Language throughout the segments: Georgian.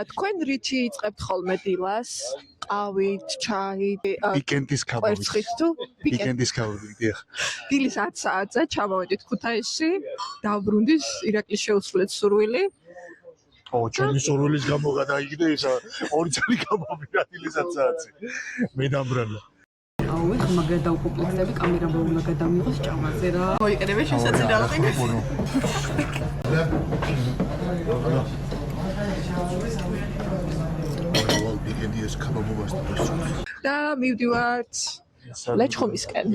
თქვენ რითი იწყებთ ხოლმე დილას? ყავით, ჩაით, ვიკენდის კავით. კვერცხით თუ ვიკენდის კავით, დიახ. დილის 10 საათზე ჩამოვედით ქუთაისში, დავბრუნდით ირაკლის შეუსრულეთ სურვილი. ჩემი სურვილის გამო გადაიგდე ისა 2 წელი გამომირა დილის 10 საათზე. მე დამბრალა. აუე, ხმა გადავკომპლექსები, კამერა უნდა გადამიღოს ჭამაზე რა. მოიყენებე შესაძლებლად. ვიკენდის კავას და მივდივართ ლეჩხუმისკენ.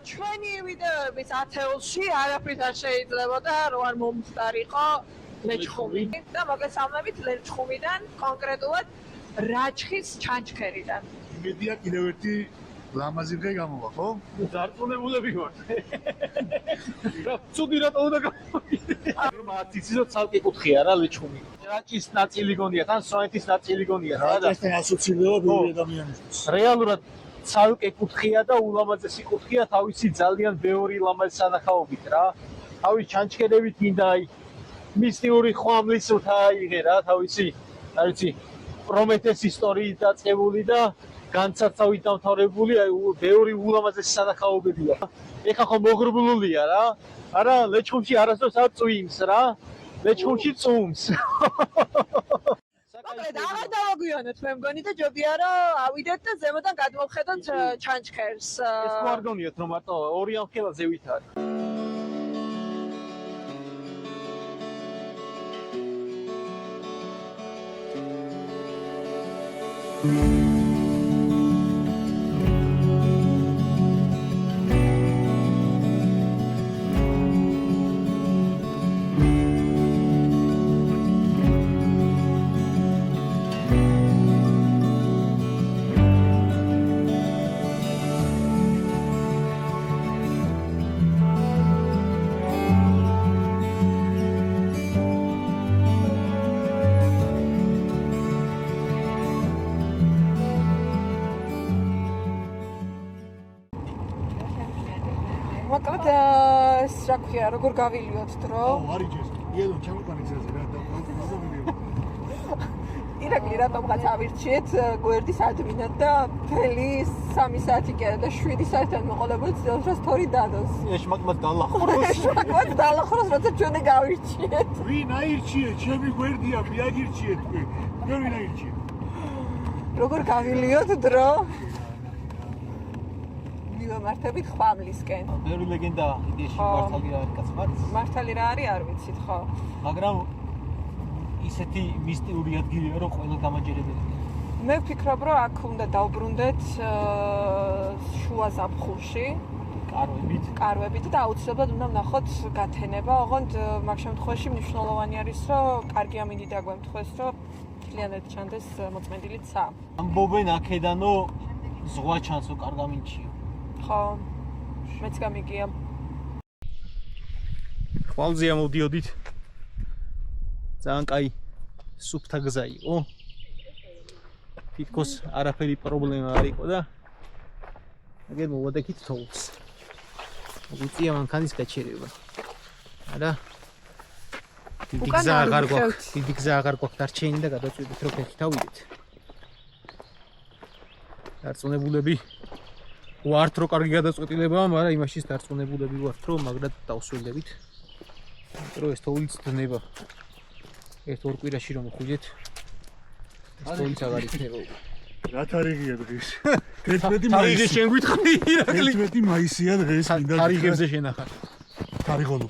ჩვენი ვიდეოების ათეულში არაფრით არ შეიძლება და რო არ მომხდარიყო ლეჩხუმი და მოგესალმებით ლეჩხუმიდან, კონკრეტულად რაჩხის ჩანჩქერიდან. იმედია კიდევ ერთი ლამაზი დღე გამოვა, ხო? დარწმუნებულები ვართ. რა ცუდი რატო უნდა გამოვიდე? მათი ცოტა ცალკე კუთხეა რა ლეჩხუმი. რაჭის ნაწილი გონია, თან სვანეთის ნაწილი გონია რა და ესთან ასოცირდება ბევრი ადამიანისთვის. რეალურად ცალკე კუთხეა და ულამაზესი კუთხეა თავისი ძალიან ბევრი ლამაზი სანახაობით რა. თავის ჩანჩქერებით მინდა აი მისტიური ხვამლის უთა აიღე რა თავისი, არ ვიცი, პრომეთეს ისტორიით დაწყებული და განცაცავით დამთავრებული აი ბევრი ულამაზესი სანახაობებია. ეხა ხო მოგრბლულია რა. არა, ლეჩხუმში არასდროს არ წვიმს რა. ლეჩხუმში წუმს. მოკლედ, აღარ დავაგვიანოთ მე მგონი და ჯობია რომ ავიდეთ და ზემოდან გადმოვხედოთ ჩანჩქერს. ეს ხო არ გონიათ რომ მარტო ორი ამხელა ზევით არის. მოკლედ, რა ქვია, როგორ გავილიოთ დრო? არიჯეს. იედო ჩამოყარი გზაზე რა და ირაკლი რატომღაც ავირჩიეთ გვერდის ადმინად და მთელი 3 საათი კი არა და 7 საათთან მოყოლებოდი ძილშას თორი დადოს. ეშმაკმად დალახუროს. შეგოთ დალახუროს, როცა ჩვენ გავირჩიეთ. ვინ აირჩიეთ? ჩემი გვერდია, მიაგირჩიეთ თქვენ. თქვენ ვინ აირჩიეთ? როგორ გავილიოთ დრო? მივამართებით ხვამლისკენ. ბევრი ლეგენდა იდეაში მართალი რა არის კაცმაც. მართალი რა არის, არ ვიცით ხო? მაგრამ ისეთი მისტიური ადგილია რომ ყველა გამაჯერებელია. მე ვფიქრობ რომ აქ უნდა დავბრუნდეთ შუა ზაფხულში კარვებით და აუცილებლად უნდა ვნახოთ გათენება, ოღონდ მაგ შემთხვევაში მნიშვნელოვანი არის რომ კარგი ამინდი დაგვემთხვეს რომ მთლიანად ჩანდეს მოწმენდილი ცა. ამბობენ აქედანო ზღვა ჩანსო კარგ ამინდშიო. ხო, მეც გამიგია. ხვალზე ამოვდიოდით. ძალიან კაი სუფთა გზა იყო. თითქოს არაფერი პრობლემა არ იყო და აგერ მოვადექით თოვლს. უწია მანქანის გაჩერება. არა. დიდი გზა აღარ გვაქვს დარჩენილი და გადავწყვიტეთ რომ ფეხით ავიდეთ. დარწმუნებულები ვართ რომ კარგი გადაწყვეტილებაა, მაგრამ იმაშიც დარწმუნებულები ვართ რომ მაგრად დავსრულებით. იმიტომ რომ ეს თოვლიც დნება. ერთ-ორ კვირაში რომ ხვიდეთ ეს თოვლიც აღარ იქნება. რა თარიღია დღეს? 11 მაისი. თარიღი შენ გვითხრი ირაკლი. 11 მაისია დღეს, მინდა თარიღებზე შენახარ. თარიღოლო.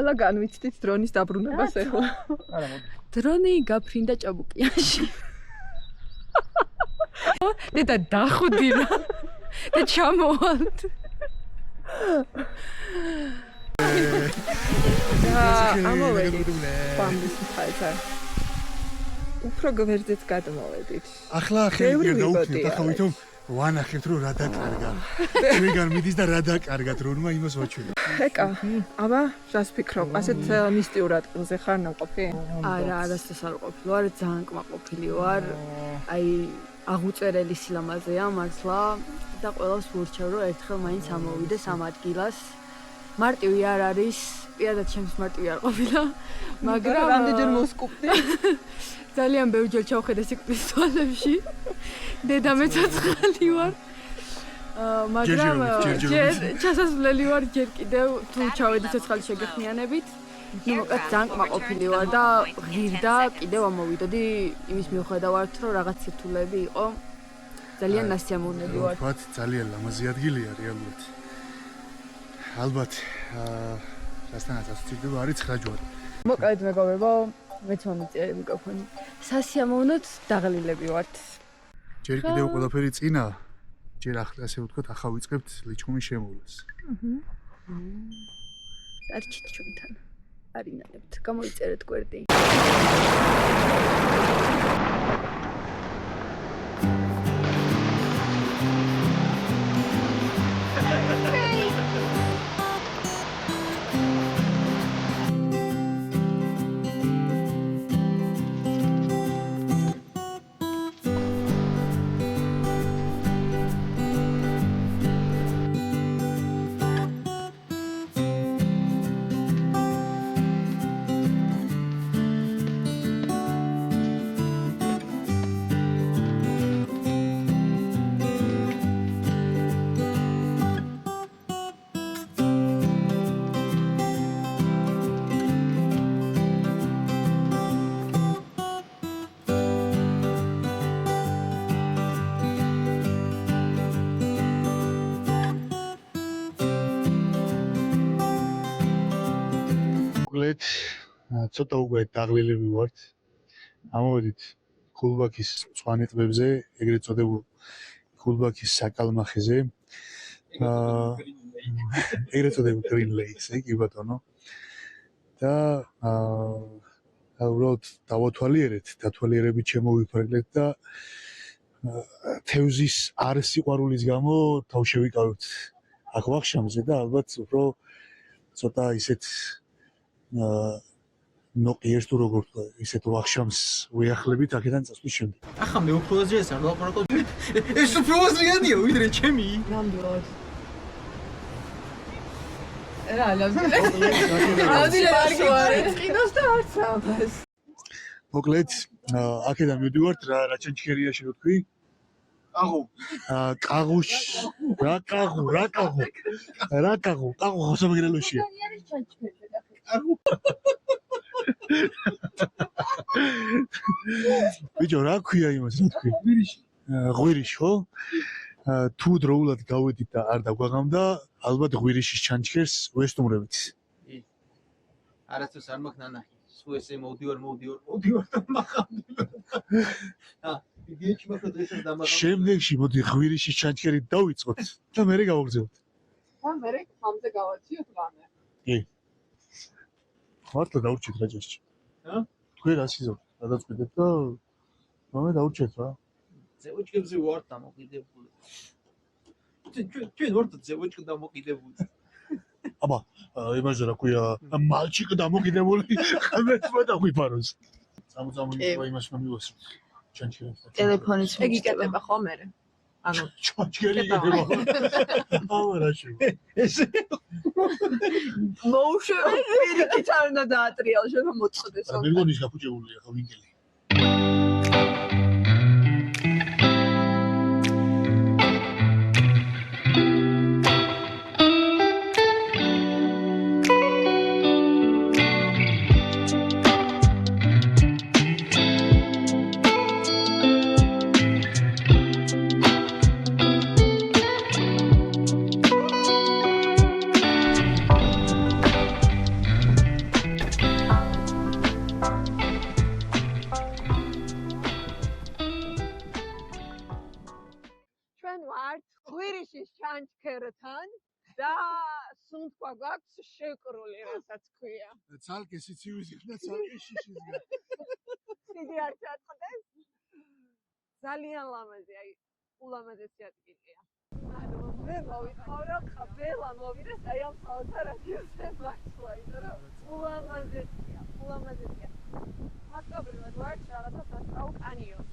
ყველა განვიცდით დრონის დაბრუნებას ახლა. არა მოდი. დრონი გაფრინდა ჭაბუკიაში. და დახვდი რა. და ჩამოვალთ. ამოვედით ბამბის მხარეზე. უფრო გვერდით გადმოვედით. ახლა ხელი დაუქნით, ახლა ვითომ ვანახებთ რომ რა დაკარგა. ჩვენგან მიდის და რა დაკარგა დრონმა იმას ვაჩვენე. ეკა, აბა, რას ფიქრობ? ასეთ მისტიურ ადგილზე ხარ ნაყოფი? არა, არასდროს არ ყოფილი ვარ, ძალიან კმაყოფილი ვარ. აი, აღუწერელი სილამაზეა მართლა და ყველას ვურჩევ რომ ერთხელ მაინც ამოვიდეს ამ ადგილას. მარტივი არ არის, პირადად ჩემს მარტივი არ ყოფილა, მაგრამ რამდენჯერ მოსკუპდი? ძალიან ბევრჯერ ჩავხედე სიკვდილის თვალებში. დედა მეცოცხალი ვარ. მაგრამ ჯერ ჩასასვლელი ვარ ჯერ კიდევ თუ ჩავედი ცოცხალი შეგეხმიანებით. ნუ მოკლედ ძალიან კმაყოფილი ვარ და ღირდა კიდევ ამოვიდოდი იმის მიუხედავად რომ რაღაც სირთულეები იყო. ძალიან ნასიამოვნები ვარ. ვთქვათ, ძალიან ლამაზი ადგილია რეალურად. ალბათ რასთანაც ასოცირდება არის 9 ჯვარი. მოკლედ მეგობრებო, მეც მომიწია მიკროფონი. სასიამოვნოდ დაღლილები ვართ. ჯერ კიდევ ყველაფერი წინა. ჯერ ახლა ასე ვთქვათ, ახლა ვიწყებთ ლიჩხუმის შემოვლას. დარჩით ჩვენთან. არინალებთ. გამოიწერეთ გვერდი. მოკლედ ცოტა უკვე დაღლილები ვართ. ამოვედით ქულბაქის მწვანე ტბებზე, ეგრეთ წოდებულ ქულბაქის საკალმახეზე. ეგრეთ წოდებულ Green Lakes-ზე, კი ბატონო. და უბრალოდ დავათვალიერეთ, დათვალიერებით შემოვიფარგლეთ და თევზის არ სიყვარულის გამო თავ შევიკავებთ აქ ვახშამზე და ალბათ უფრო ცოტა ისეთ ნოყიერს თუ როგორ თქვა, ისეთ ვახშამს ვიახლებით აქედან წასვლის შემდეგ. ახლა მე უფრო აზრიას არ ლაპარაკობ. ეს უფრო აზრიანია ვიდრე ჩემი. ნამდვილად. რა ნამდვილად წინოს და არც ამას. მოკლედ, აქედან მივდივართ რა ჩანჩქერია შევთქვი? კაღუშ, რა კაღუ ხოსამგრელოშია. ბიჭო, რა ქვია იმას, რა თქვი? ღვირიში, ხო? თუ დროულად გავედით და არ დაგვაღამდა, ალბათ ღვირიშის ჩანჩქერს ვესტუმრებით. არასდროს არ მაქვს ნანახი. სულ ესე მოვდივარ და მახამდი. ვიდეოში მაქვს დღესაც დამაღამდი. შემდეგში მოდი ღვირიშის ჩანჩქერით დავიწყოთ და მერე გავაგზავნოთ. და მერე ხამზე გავარჩიოთ რამე. კი. მართლა დაურჩეთ რა ჯერში. თქვენ რა სიზოთ, გადაწყვეტეთ და მომე დაურჩეთ რა. ზევოჩკებზე ვარ დამოკიდებული. ჩვენ ვართ ზევოჩკ დამოკიდებული. აბა, იმაზე რა ქვია, მალჩიკ დამოკიდებული, ხმეთმა დაგვიფაროს. წამოიწვა იმას მომივას. ჩანჩქერით. ტელეფონიც ეგ იკეთება ხო მერე? ანუ ჩანჩქერი იკეთება. აბა რა შევ. ესე მოუშვები პირიქით არ უნდა დაატრიალო, შეიძლება მოწყდეს. რა მეგონის გაფუჭებულია ხო ვინკელი. ჩანჩქერთან და სუნთქვა გვაქვს შეკრული, რასაც ქვია. ცალკე სიცივისგან და ცალკე შიშისგან. დიდი არ ჩაწყდეს. ძალიან ლამაზი, აი, ულამაზესი ადგილია. ანუ მე მოვიყავრო, ხაბელა მოვიდეს აი ამ საოცარადიოზე მართლა, იმიტომ რომ ულამაზესია. ფაქტობრივად ვარ რაღაცა სასწაულ კანიონში.